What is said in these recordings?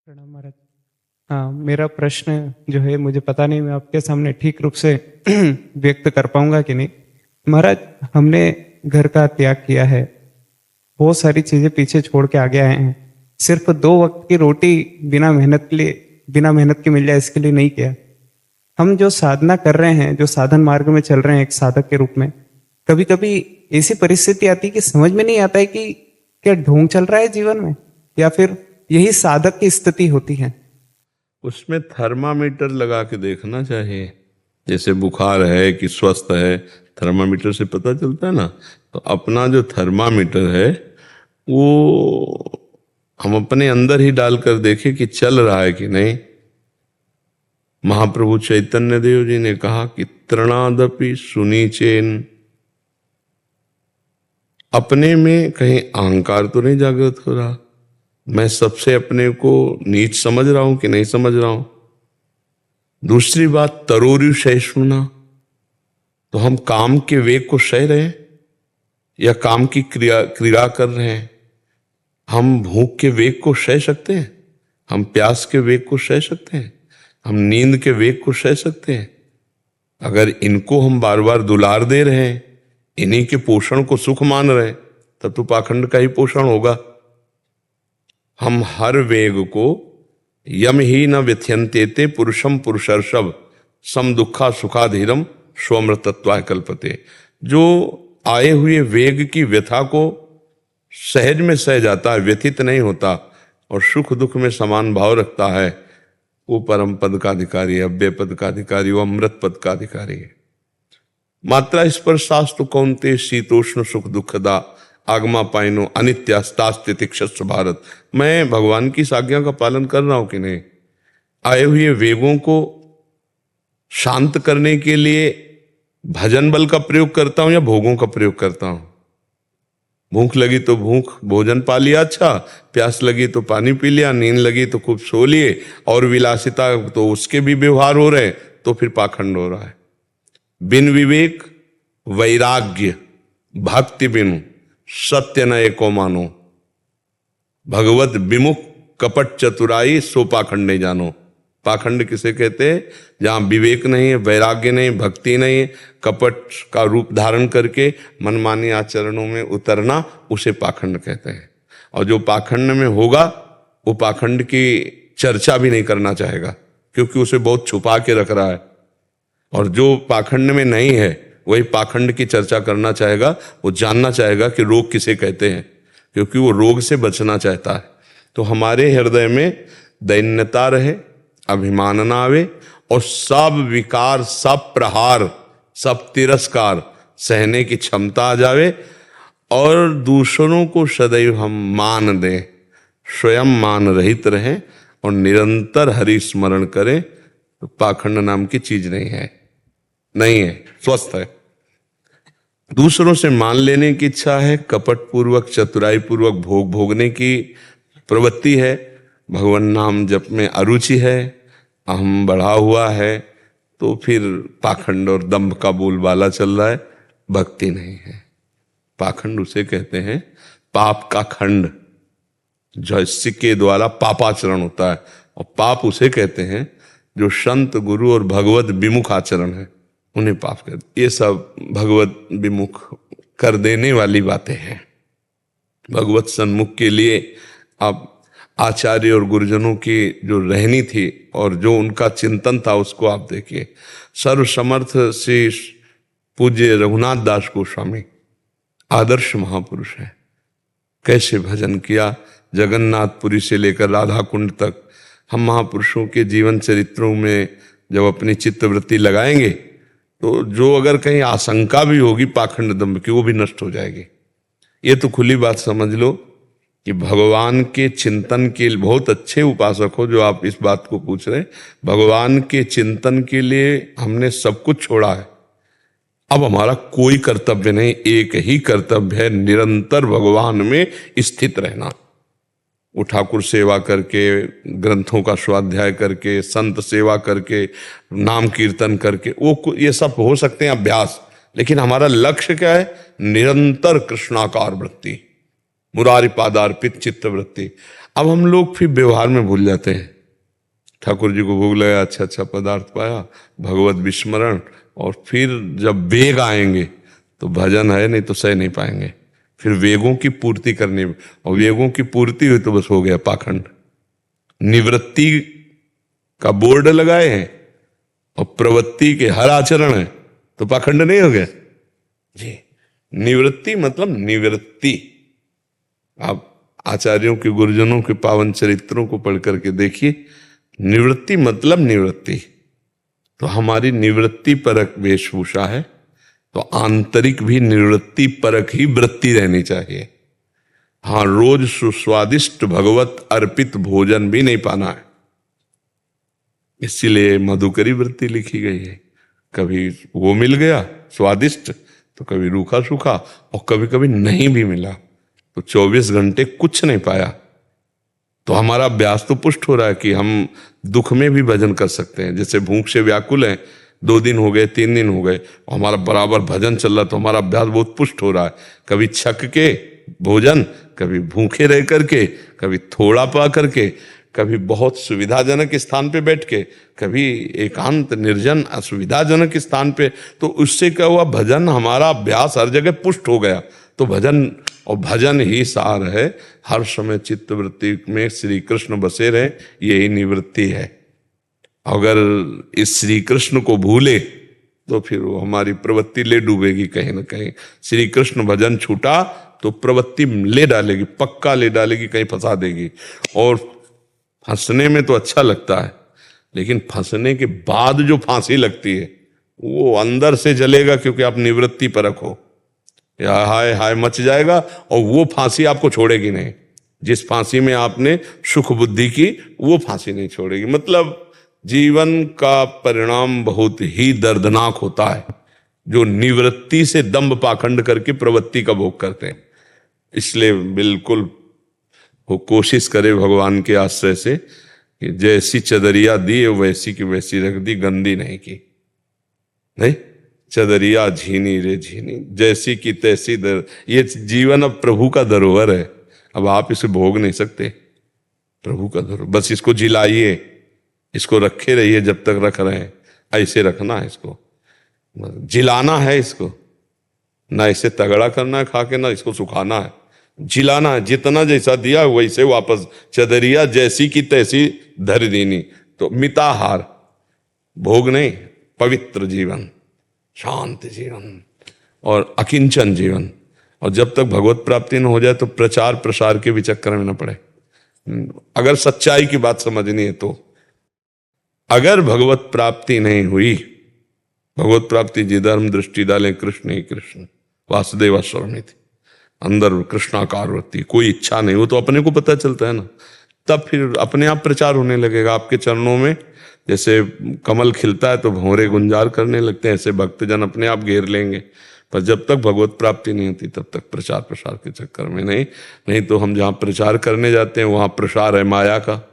प्रणाम महाराज। हाँ, मेरा प्रश्न जो है मुझे पता नहीं मैं आपके सामने ठीक रूप से व्यक्त कर पाऊंगा कि नहीं। महाराज, हमने घर का त्याग किया है, बहुत सारी चीजें पीछे छोड़ के आगे आए हैं। सिर्फ 2 वक्त की रोटी बिना मेहनत के मिल जाए इसके लिए नहीं किया। हम जो साधना कर रहे हैं, जो साधन मार्ग में चल रहे हैं एक साधक के रूप में, कभी कभी ऐसी परिस्थिति आती है कि समझ में नहीं आता है कि क्या ढोंग चल रहा है जीवन में या फिर यही साधक की स्थिति होती है। उसमें थर्मामीटर लगा के देखना चाहिए। जैसे बुखार है कि स्वस्थ है, थर्मामीटर से पता चलता है ना। तो अपना जो थर्मामीटर है वो हम अपने अंदर ही डालकर देखें कि चल रहा है कि नहीं। महाप्रभु चैतन्य देव जी ने कहा कि तृणादपि सुनीचेन, अपने में कहीं अहंकार तो नहीं जागृत हो रहा, मैं सबसे अपने को नीच समझ रहा हूं कि नहीं समझ रहा हूं। दूसरी बात, तरोरु सहिष्णुना, तो हम काम के वेग को सह रहे हैं या काम की क्रिया कर रहे हैं। हम भूख के वेग को सह सकते हैं, हम प्यास के वेग को सह सकते हैं, हम नींद के वेग को सह सकते हैं। अगर इनको हम बार बार दुलार दे रहे हैं, इन्हीं के पोषण को सुख मान रहे हैं, तब तो पाखंड का ही पोषण होगा। हम हर वेग को यम ही न व्यथ्यंतेते पुरुषम पुरुषर्षभ सम दुखा सुखाधीरम स्वमृतत्वाय कल्पते, जो आए हुए वेग की व्यथा को सहज में सह जाता है, व्यथित नहीं होता और सुख दुख में समान भाव रखता है, वो परम पद का अधिकारी है, अव्यय पद का अधिकारी, वो अमृत पद का अधिकारी है। मात्रा स्पर्शास्तु कौन्ते शीतोष्ण सुख दुखदा आगमा पाइनो अनित्यास्तास्तितिक्षस्व भारत। मैं भगवान की इस आज्ञा का पालन कर रहा हूं कि नहीं। आए हुए वेगों को शांत करने के लिए भजन बल का प्रयोग करता हूं या भोगों का प्रयोग करता हूं। भूख लगी तो भोजन पा लिया, अच्छा, प्यास लगी तो पानी पी लिया, नींद लगी तो खूब सो लिए, और विलासिता तो उसके भी व्यवहार हो रहे हैं, तो फिर पाखंड हो रहा है। बिन विवेक वैराग्य भक्ति बिनु सत्य न एको मानो, भगवत विमुख कपट चतुराई सो पाखंड नहीं जानो। पाखंड किसे कहते हैं? जहां विवेक नहीं है, वैराग्य नहीं, भक्ति नहीं है, कपट का रूप धारण करके मनमानी आचरणों में उतरना, उसे पाखंड कहते हैं। और जो पाखंड में होगा वो पाखंड की चर्चा भी नहीं करना चाहेगा, क्योंकि उसे बहुत छुपा के रख रहा है। और जो पाखंड में नहीं है वही पाखंड की चर्चा करना चाहेगा, वो जानना चाहेगा कि रोग किसे कहते हैं, क्योंकि वो रोग से बचना चाहता है। तो हमारे हृदय में दैन्यता रहे, अभिमान ना आवे, और सब विकार, सब प्रहार, सब तिरस्कार सहने की क्षमता आ जावे, और दूसरों को सदैव हम मान दें, स्वयं मान रहित रहें और निरंतर हरि स्मरण करें। तो पाखंड नाम की चीज नहीं है, नहीं है, स्वस्थ है। दूसरों से मान लेने की इच्छा है, कपट पूर्वक चतुराई पूर्वक भोग भोगने की प्रवृत्ति है, भगवान नाम जप में अरुचि है, अहम बढ़ा हुआ है, तो फिर पाखंड और दंभ का बोलबाला चल रहा है, भक्ति नहीं है। पाखंड उसे कहते हैं पाप का खंड, जिसके द्वारा पापाचरण होता है, और पाप उसे कहते हैं जो संत गुरु और भगवत विमुख आचरण है, उन्हें पाप कहते। ये सब भगवत विमुख कर देने वाली बातें हैं। भगवत सन्मुख के लिए आप आचार्य और गुरुजनों की जो रहनी थी और जो उनका चिंतन था, उसको आप देखिए। सर्वसमर्थ श्री पूज्य रघुनाथ दास गोस्वामी आदर्श महापुरुष है। कैसे भजन किया, जगन्नाथपुरी से लेकर राधा कुंड तक। हम महापुरुषों के जीवन चरित्रों में जब अपनी चित्तवृत्ति लगाएंगे, तो जो अगर कहीं आशंका भी होगी पाखंड दंभ की, वो भी नष्ट हो जाएगी। ये तो खुली बात समझ लो कि भगवान के चिंतन के बहुत अच्छे उपासक हो जो आप इस बात को पूछ रहे हैं। भगवान के चिंतन के लिए हमने सब कुछ छोड़ा है। अब हमारा कोई कर्तव्य नहीं, एक ही कर्तव्य है, निरंतर भगवान में स्थित रहना। वो ठाकुर सेवा करके, ग्रंथों का स्वाध्याय करके, संत सेवा करके, नाम कीर्तन करके, वो ये सब हो सकते हैं अभ्यास, लेकिन हमारा लक्ष्य क्या है? निरंतर कृष्णाकार वृत्ति, मुरारी पादार्पित चित्त वृत्ति। अब हम लोग फिर व्यवहार में भूल जाते हैं। ठाकुर जी को भोग लगाया, अच्छा अच्छा पदार्थ पाया, भगवत विस्मरण, और फिर जब वेग आएंगे तो भजन है नहीं तो सह नहीं पाएंगे। फिर वेगों की पूर्ति करनी, और वेगों की पूर्ति हुई तो बस हो गया पाखंड। निवृत्ति का बोर्ड लगाए हैं और प्रवृत्ति के हर आचरण है तो पाखंड नहीं हो गया जी। निवृत्ति मतलब निवृत्ति। आप आचार्यों के, गुरुजनों के पावन चरित्रों को पढ़ करके देखिए, निवृत्ति मतलब निवृत्ति। तो हमारी निवृत्ति परक वेशभूषा है, तो आंतरिक भी निवृत्ति परक ही वृत्ति रहनी चाहिए। हाँ, रोज सुस्वादिष्ट भगवत अर्पित भोजन भी नहीं पाना है, इसीलिए मधुकरी वृत्ति लिखी गई है। कभी वो मिल गया स्वादिष्ट तो कभी रूखा सूखा, और कभी कभी नहीं भी मिला तो 24 घंटे कुछ नहीं पाया। तो हमारा अभ्यास तो पुष्ट हो रहा है कि हम दुख में भी भजन कर सकते हैं। जैसे भूख से व्याकुल हैं, 2 दिन हो गए, 3 दिन हो गए, और हमारा बराबर भजन चल रहा, तो हमारा अभ्यास बहुत पुष्ट हो रहा है। कभी छक के भोजन, कभी भूखे रह करके, कभी थोड़ा पा करके, कभी बहुत सुविधाजनक स्थान पे बैठ के, कभी एकांत निर्जन असुविधाजनक स्थान पे। तो उससे क्या हुआ, भजन हमारा अभ्यास हर जगह पुष्ट हो गया। तो भजन, और भजन ही सार है, हर समय चित्त वृत्ति में श्री कृष्ण बसे रहे, यही निवृत्ति है। अगर इस श्री कृष्ण को भूले तो फिर वो हमारी प्रवृत्ति ले डूबेगी कहीं ना कहीं। श्री कृष्ण भजन छूटा तो प्रवृत्ति ले डालेगी, पक्का ले डालेगी, कहीं फंसा देगी। और फंसने में तो अच्छा लगता है, लेकिन फंसने के बाद जो फांसी लगती है वो अंदर से जलेगा, क्योंकि आप निवृत्ति परख हो। या हाय हाय मच जाएगा, और वो फांसी आपको छोड़ेगी नहीं। जिस फांसी में आपने सुख बुद्धि की, वो फांसी नहीं छोड़ेगी। मतलब जीवन का परिणाम बहुत ही दर्दनाक होता है जो निवृत्ति से दंभ पाखंड करके प्रवृत्ति का भोग करते हैं। इसलिए बिल्कुल वो कोशिश करे भगवान के आश्रय से कि जैसी चदरिया दी वैसी की वैसी रख दी, गंदी नहीं की। नहीं, चदरिया झीनी रे झीनी, जैसी की तैसी दर। ये जीवन अब प्रभु का धरोहर है, अब आप इसे भोग नहीं सकते। प्रभु का धरोहर, बस इसको जिलाइए, इसको रखे रहिए जब तक रख रहे हैं। ऐसे रखना है इसको, जिलाना है इसको, ना इसे तगड़ा करना है खा के, ना इसको सुखाना है, जिलाना है। जितना जैसा दिया वैसे वापस, चदरिया जैसी की तैसी धर देनी। तो मिताहार, भोग नहीं, पवित्र जीवन, शांत जीवन और अकिंचन जीवन। और जब तक भगवत प्राप्ति न हो जाए तो प्रचार प्रसार के भी चक्कर में न पड़े। अगर सच्चाई की बात समझनी है तो अगर भगवत प्राप्ति नहीं हुई, भगवत प्राप्ति जिधर्म दृष्टि डाले कृष्ण ही कृष्ण वासुदेव स्वरमिति, अंदर कृष्णाकार वृत्ति, कोई इच्छा नहीं, वो तो अपने को पता चलता है ना। तब फिर अपने आप प्रचार होने लगेगा आपके चरणों में। जैसे कमल खिलता है तो भंवरे गुंजार करने लगते हैं, ऐसे भक्तजन अपने आप घेर लेंगे। पर जब तक भगवत प्राप्ति नहीं होती तब तक प्रचार प्रसार के चक्कर में नहीं तो हम जहाँ प्रचार करने जाते हैं वहाँ प्रसार है माया का,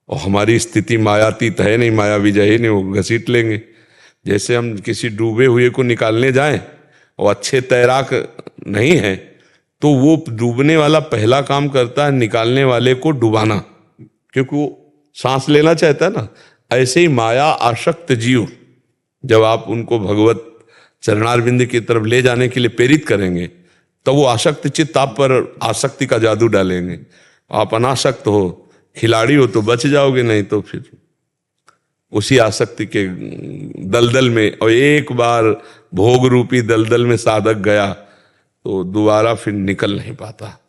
और हमारी स्थिति मायातीत है नहीं, माया विजय ही नहीं, वो घसीट लेंगे। जैसे हम किसी डूबे हुए को निकालने जाएं और अच्छे तैराक नहीं है तो वो डूबने वाला पहला काम करता है निकालने वाले को डुबाना, क्योंकि वो सांस लेना चाहता है ना। ऐसे ही माया आसक्त जीव, जब आप उनको भगवत चरणारविंद की तरफ ले जाने के लिए प्रेरित करेंगे तो वो आसक्त चित्त आप पर आसक्ति का जादू डालेंगे। आप अनासक्त हो, खिलाड़ी हो तो बच जाओगे, नहीं तो फिर उसी आसक्ति के दलदल में, और एक बार भोग रूपी दलदल में साधक गया तो दोबारा फिर निकल नहीं पाता।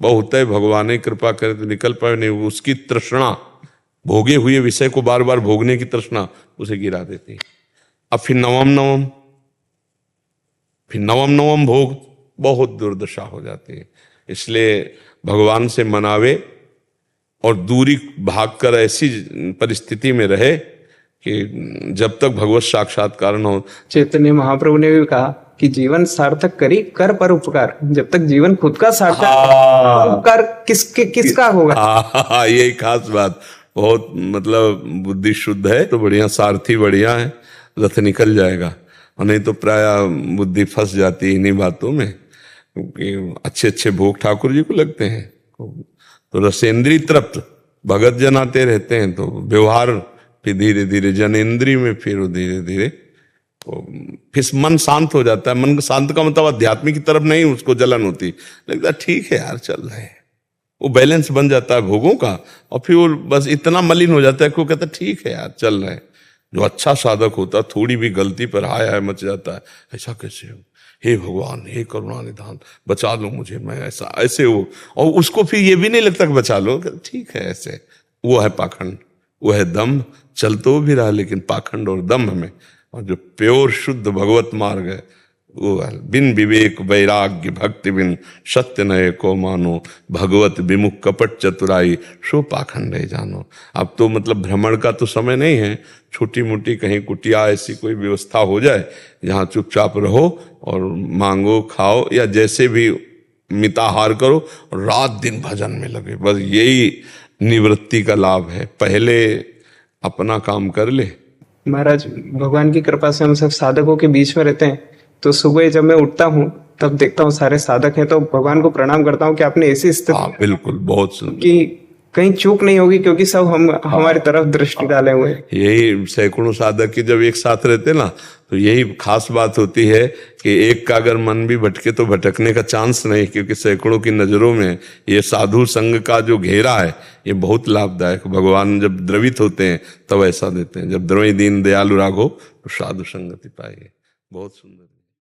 बहुत है भगवान ही कृपा करे तो निकल पाए, नहीं उसकी तृष्णा, भोगे हुए विषय को बार बार भोगने की तृष्णा उसे गिरा देती। अब फिर नवम भोग, बहुत दुर्दशा हो जाती है। इसलिए भगवान से मनावे और दूरी भागकर ऐसी परिस्थिति में रहे कि जब तक भगवत साक्षात्कार न हो। चैतन्य महाप्रभु ने भी कहा कि जीवन सार्थक करी कर पर उपकार। जब तक जीवन खुद का सार्थक, उपकार किसका होगा? यही खास बात, बहुत मतलब बुद्धि शुद्ध है तो बढ़िया, सारथी बढ़िया है, रथ निकल जाएगा। और नहीं तो प्राय बुद्धि फंस जाती है इन्हीं बातों में, क्योंकि अच्छे अच्छे भोग ठाकुर जी को लगते हैं। तो रसेंद्री तृप्त भगत जन आते रहते हैं, तो व्यवहार फिर धीरे धीरे जनेन्द्रीय में, फिर वो धीरे धीरे फिर मन शांत हो जाता है। मन शांत का मतलब आध्यात्मिक की तरफ नहीं उसको जलन होती, लगता है ठीक है यार चल रहे हैं, वो बैलेंस बन जाता है भोगों का, और फिर वो बस इतना मलिन हो जाता है कि वो कहता है ठीक है यार चल रहे हैं। जो अच्छा साधक होता है थोड़ी भी गलती पर हाय हाय मच जाता है, ऐसा कैसे हो, हे भगवान हे करुणा निधान बचा लो मुझे, मैं ऐसा ऐसे हो, और उसको फिर ये भी नहीं लगता कि बचा लो, ठीक है ऐसे। वो है पाखंड, वो है दम्भ, चल तो भी रहा लेकिन पाखंड और दम्भ में। और जो प्योर शुद्ध भगवत मार्ग है वो है बिन विवेक वैराग्य भक्ति बिन सत्य नये को मानो, भगवत विमुख कपट चतुराई सो पाखंड है जानो। अब तो मतलब भ्रमण का तो समय नहीं है, छोटी मोटी कहीं कुटिया ऐसी कोई व्यवस्था हो जाए जहाँ चुपचाप रहो और मांगो खाओ, या जैसे भी मिताहार करो, रात दिन भजन में लगे, बस यही निवृत्ति का लाभ है। पहले अपना काम कर ले। महाराज भगवान की कृपा से हम सब साधकों के बीच में रहते हैं, तो सुबह जब मैं उठता हूँ तब देखता हूँ सारे साधक हैं, तो भगवान को प्रणाम करता हूँ कि आपने ऐसी स्थिति बिल्कुल बहुत सुंदर कि कहीं चूक नहीं होगी, क्योंकि सब हम हमारी तरफ दृष्टि डाले हुए हैं। यही सैकड़ों साधक की जब एक साथ रहते ना, तो यही खास बात होती है कि एक का अगर मन भी भटके तो भटकने का चांस नहीं, क्योंकि सैकड़ों की नजरों में ये साधु संघ का जो घेरा है ये बहुत लाभदायक। भगवान जब द्रवित होते हैं तब ऐसा देते हैं, जब द्रवी दीन दयालु राघो तो साधु संगति पाएंगे। बहुत सुंदर।